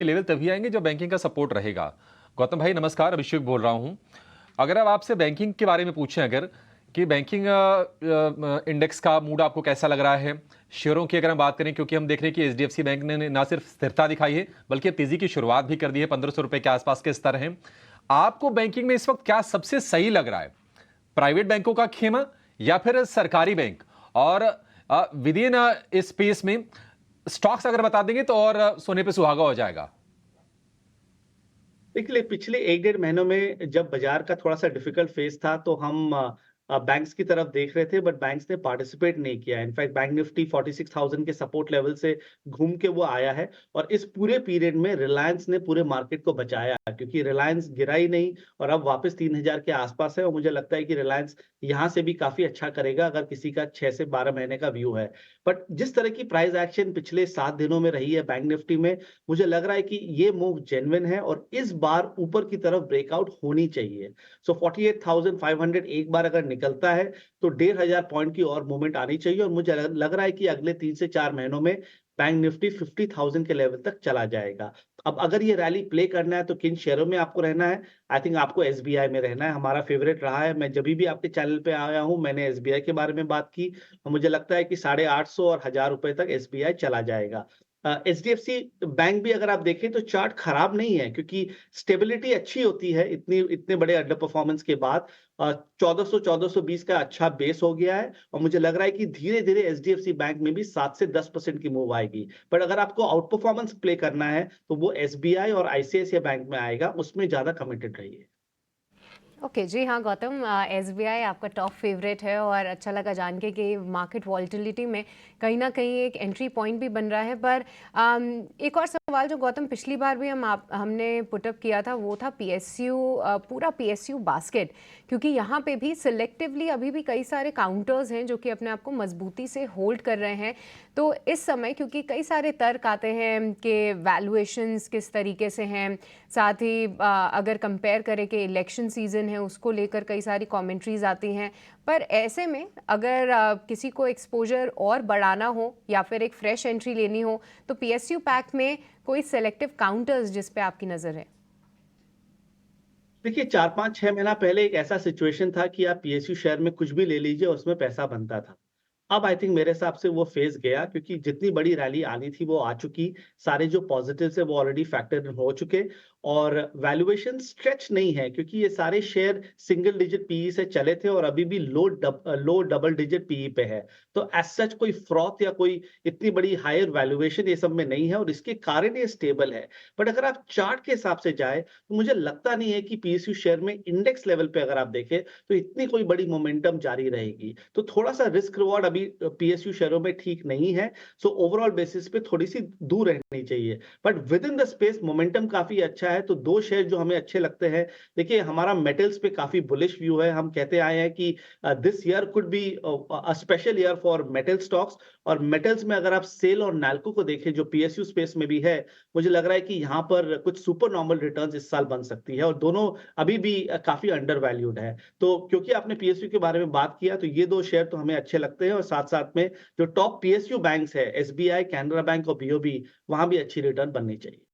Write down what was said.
Level तभी आएंगे जब बैंकिंग का सपोर्ट रहेगा। गौतम भाई नमस्कार, अभिषेक बोल रहा हूं। अगर अब आपसे बैंकिंग के बारे में पूछें अगर कि बैंकिंग इंडेक्स का मूड आपको कैसा लग रहा है, शेयरों की अगर हम बात करें, क्योंकि हम देख रहे हैं कि एचडीएफसी बैंक ने ना सिर्फ स्थिरता दिखाई है बल्कि अब तेजी की शुरुआत भी कर दी है। 1500 रुपए के आसपास के स्तर हैं। आपको बैंकिंग में इस वक्त क्या सबसे सही लग रहा है, प्राइवेट बैंकों का खेमा या फिर सरकारी बैंक? और विद इन इस स्पेस में स्टॉक्स अगर बता देंगे तो और सोने पे सुहागा हो जाएगा। देखिए, पिछले 1 डेढ़ महीनों में जब बाज़ार का थोड़ा-सा डिफ़िकल्ट फ़ेज़ था, तो हम बैंक्स की तरफ देख रहे थे, बट बैंक्स ने पार्टिसिपेट नहीं किया। इनफैक्ट बैंक निफ्टी 46,000 के सपोर्ट लेवल से घूम के वो आया है और इस पूरे पीरियड में रिलायंस ने पूरे मार्केट को बचाया, क्योंकि रिलायंस गिरा ही नहीं और अब वापस 3,000 के आस-पास है और मुझे लगता है कि रिलायंस यहाँ से भी काफ़ी अच्छा करेगा, अगर किसी का 6 से 12 महीने का व्यू है। बट जिस तरह की प्राइस एक्शन पिछले 7 दिनों में रही है बैंक निफ्टी में, मुझे लग रहा है कि ये मूव जेन्युइन है और इस बार ऊपर की तरफ ब्रेकआउट होनी चाहिए। सो 48,500 एक बार अगर निकलता है तो 1,500 पॉइंट की और मूवमेंट आनी चाहिए और मुझे लग रहा है कि अगले 3 से 4 महीनों में बैंक निफ्टी 50,000 के लेवल तक चला जाएगा। अब अगर ये रैली प्ले करना है तो किन शेयरों में आपको रहना है? आई थिंक आपको एसबीआई में रहना है, हमारा फेवरेट रहा है। मैं जभी भी आपके चैनल पे आया हूँ, मैंने एसबीआई के बारे में बात की और मुझे लगता है कि 850 और ₹1000 तक एसबीआई चला जाएगा। एचडीएफसी बैंक भी अगर आप देखें तो चार्ट खराब नहीं है, क्योंकि स्टेबिलिटी अच्छी होती है इतने बड़े अंडर परफॉर्मेंस के बाद। 1400-1420 का अच्छा बेस हो गया है और मुझे लग रहा है कि धीरे-धीरे एचडीएफसी बैंक में भी 7 से 10% की मूव आएगी। बट अगर आपको आउट परफॉर्मेंस प्ले करना है, तो वो एसबीआई और आईसीआईसीआई बैंक में आएगा, उसमें ज़्यादा कमिटेड रहिए। ओके जी हाँ गौतम, एसबीआई आपका टॉप फेवरेट है और अच्छा लगा जान के कि मार्केट वॉलिटिलिटी में कहीं ना कहीं एक एंट्री पॉइंट भी बन रहा है। पर एक और सवाल जो गौतम पिछली बार भी हमने पुटअप किया था वो था पीएसयू, पूरा पीएसयू बास्केट, क्योंकि यहाँ पे भी सिलेक्टिवली अभी भी कई सारे काउंटर्स हैं जो कि अपने आप को मजबूती से होल्ड कर रहे हैं। तो इस समय क्योंकि कई सारे तर्क आते हैं कि वैल्यूएशंस किस तरीके से हैं, साथ ही अगर कंपेयर करें कि इलेक्शन सीजन है उसको लेकर कई सारी कमेंट्रीज आती हैं। पर ऐसे में अगर किसी को एक्सपोजर और बढ़ाना हो या फिर एक फ्रेश एंट्री लेनी हो तो पीएसयू पैक में कोई सेलेक्टिव काउंटर्स जिस पे आपकी नज़र है? देखिए, 4-5-6 महीना पहले एक ऐसा सिचुएशन था कि आप पीएसयू शेयर में कुछ भी ले लीजिए और उसमें पैसा बनता था। अब आई थिंक मेरे हिसाब से वो फेज़ गया, क्योंकि जितनी बड़ी रैली आनी थी वो आ चुकी। सारे जो पॉजिटिव्स है वो ऑलरेडी फैक्टर्ड इन हो चुके और वैल्यूएशन स्ट्रेच नहीं है, क्योंकि ये सारे शेयर सिंगल डिजिट पीई से चले थे और अभी भी लो डबल डिजिट पीई पे है। तो एज़ सच कोई फ्रॉथ या कोई इतनी बड़ी हायर वैल्यूएशन ये सब में नहीं है और इसके कारण ये स्टेबल है। बट अगर आप चार्ट के हिसाब से जाएँ, तो मुझे लगता नहीं है कि पीएसयू शेयर में इंडेक्स लेवल पे अगर आप देखें, तो इतनी कोई बड़ी मोमेंटम जारी रहेगी। तो थोड़ा-सा रिस्क रिवॉर्ड अभी पीएसयू शेयरों में ठीक नहीं है। सो ओवरऑल बेसिस पे थोड़ी-सी दूर रहनी चाहिए। But with in the space momentum काफ़ी अच्छा है, तो 2 शेयर जो हमें अच्छे लगते हैं। देखिए, हमारा मेटल्स पे काफ़ी बुलिश व्यू है। हम कहते आए हैं कि this year could be a special year for metal stocks और मेटल्स में अगर आप सेल और नैल्को को देखें जो पीएसयू स्पेस में भी है, मुझे लग रहा है कि यहाँ पर कुछ सुपर नॉर्मल रिटर्न्स इस साल बन सकती है और दोनों अभी भी काफ़ी अंडर वैल्यूड है। तो क्योंकि आपने पीएसयू के बारे में बात किया, तो ये 2 शेयर तो हमें अच्छे लगते हैं और साथ-साथ में जो टॉप पीएसयू बैंक्स है, एसबीआई, कैनरा बैंक और बीओबी, वहाँ भी अच्छी रिटर्न बननी चाहिए।